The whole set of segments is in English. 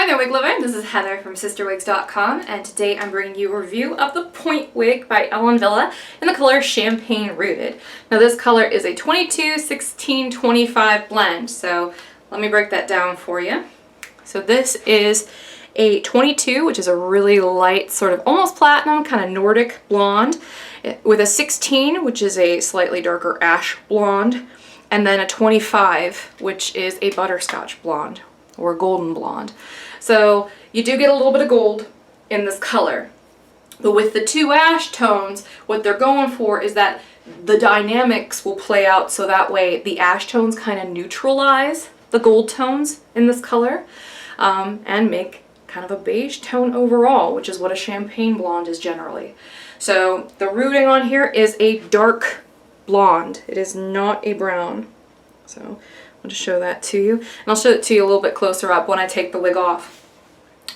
Hi there, wig lover. This is Heather from CysterWigs.com, and today I'm bringing you a review of the Point wig by Wille in the color Champagne Rooted. Now this color is a 22, 16, 25 blend, so let me break that down for you. So this is a 22, which is a really light, sort of almost platinum, kind of Nordic blonde, with a 16, which is a slightly darker ash blonde, and then a 25, which is a butterscotch blonde, or golden blonde. So you do get a little bit of gold in this color. But with the two ash tones, what they're going for is that the dynamics will play out so that way the ash tones kind of neutralize the gold tones in this color and make kind of a beige tone overall, which is what a champagne blonde is generally. So the rooting on here is a dark blonde. It is not a brown. So I'll just show that to you. And I'll show it to you a little bit closer up when I take the wig off.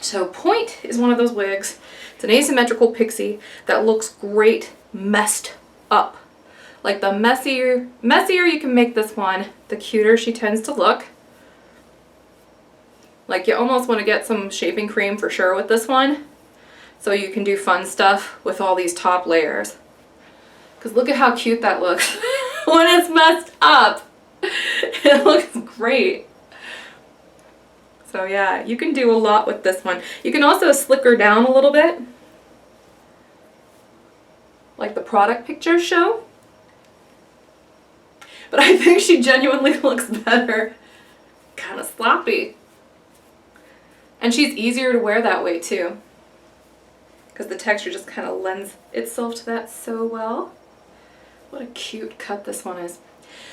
So Point is one of those wigs. It's an asymmetrical pixie that looks great messed up. Like the messier you can make this one, the cuter she tends to look. Like you almost want to get some shaving cream for sure with this one, so you can do fun stuff with all these top layers. Because look at how cute that looks when it's messed up. It looks great. So yeah, you can do a lot with this one. You can also slick her down a little bit, like the product pictures show. But I think she genuinely looks better kind of sloppy. And she's easier to wear that way too, because the texture just kind of lends itself to that so well. What a cute cut this one is.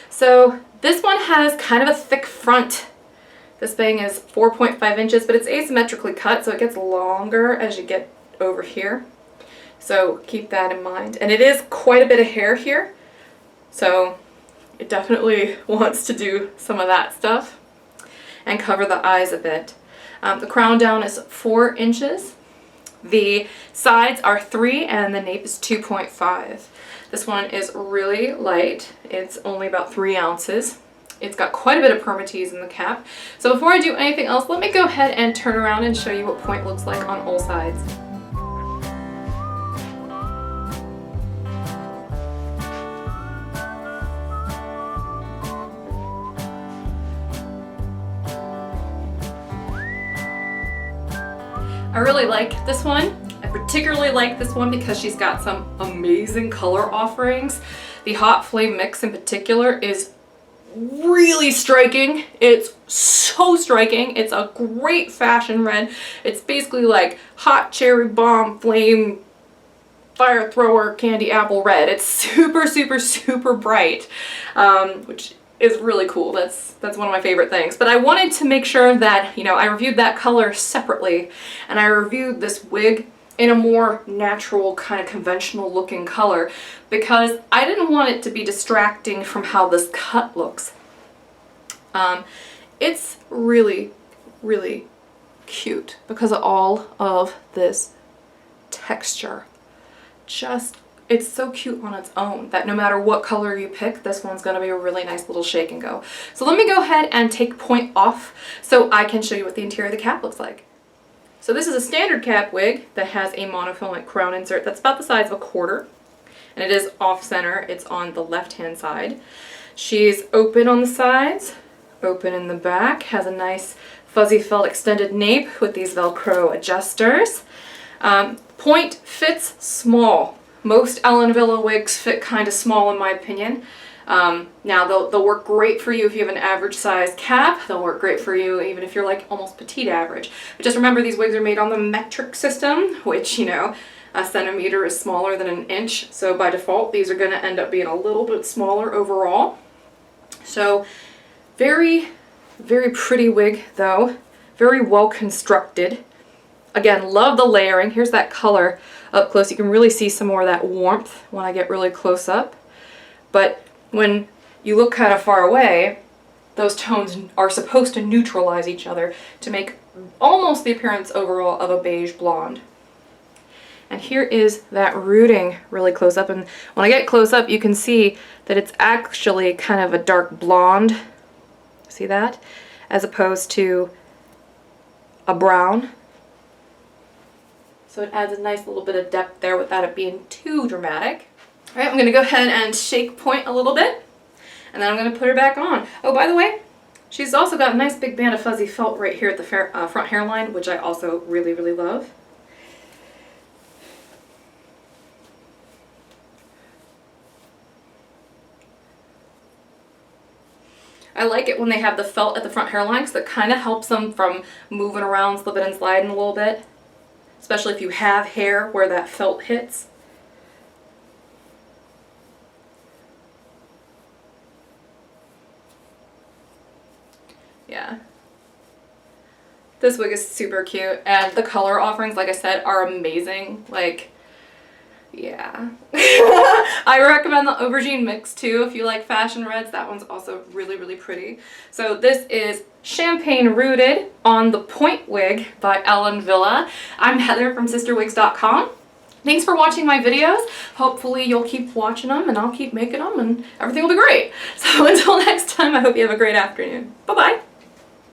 So this one has kind of a thick front. This thing is 4.5 inches, but it's asymmetrically cut, so it gets longer as you get over here. So keep that in mind. And it is quite a bit of hair here, so it definitely wants to do some of that stuff and cover the eyes a bit. The crown down is 4 inches. The sides are 3 and the nape is 2.5. This one is really light. It's only about 3 ounces. It's got quite a bit of permatease in the cap. So before I do anything else, let me go ahead and turn around and show you what Point looks like on all sides. I really like this one. I particularly like this one because she's got some amazing color offerings. The Hot Flame mix in particular is really striking. It's so striking. It's a great fashion red. It's basically like hot cherry bomb flame fire thrower candy apple red. It's super, super, super bright, which is really cool. That's one of my favorite things. But I wanted to make sure that, you know, I reviewed that color separately, and I reviewed this wig in a more natural, kind of conventional looking color, because I didn't want it to be distracting from how this cut looks. It's really, really cute because of all of this texture. It's so cute on its own that no matter what color you pick, this one's going to be a really nice little shake and go. So let me go ahead and take Point off so I can show you what the interior of the cap looks like. So this is a standard cap wig that has a monofilament crown insert that's about the size of a quarter, and it is off center. It's on the left hand side. She's open on the sides, open in the back, has a nice fuzzy felt extended nape with these Velcro adjusters. Point fits small. Most Wille wigs fit kind of small in my opinion. Now they'll work great for you if you have an average size cap. They'll work great for you even if you're like almost petite average. But just remember, these wigs are made on the metric system, which, you know, a centimeter is smaller than an inch. So by default, these are going to end up being a little bit smaller overall. So very, very pretty wig though. Very well constructed. Again, love the layering. Here's that color up close. You can really see some more of that warmth when I get really close up. But when you look kind of far away, those tones are supposed to neutralize each other to make almost the appearance overall of a beige blonde. And here is that rooting really close up. And when I get close up, you can see that it's actually kind of a dark blonde. See that? As opposed to a brown. So it adds a nice little bit of depth there without it being too dramatic. All right, I'm gonna go ahead and shake point a little bit, and then I'm gonna put her back on. Oh, by the way, she's also got a nice big band of fuzzy felt right here at the front hairline, which I also really, really love. I like it when they have the felt at the front hairline because it kind of helps them from moving around, slipping and sliding a little bit. Especially if you have hair where that felt hits. Yeah. This wig is super cute, and the color offerings, like I said, are amazing. Like, yeah. I recommend the aubergine mix too if you like fashion reds. That one's also really, really pretty. So this is Champagne Rooted on the Point Wig by Wille. I'm Heather from CysterWigs.com. Thanks for watching my videos. Hopefully you'll keep watching them and I'll keep making them and everything will be great. So until next time, I hope you have a great afternoon. Bye-bye.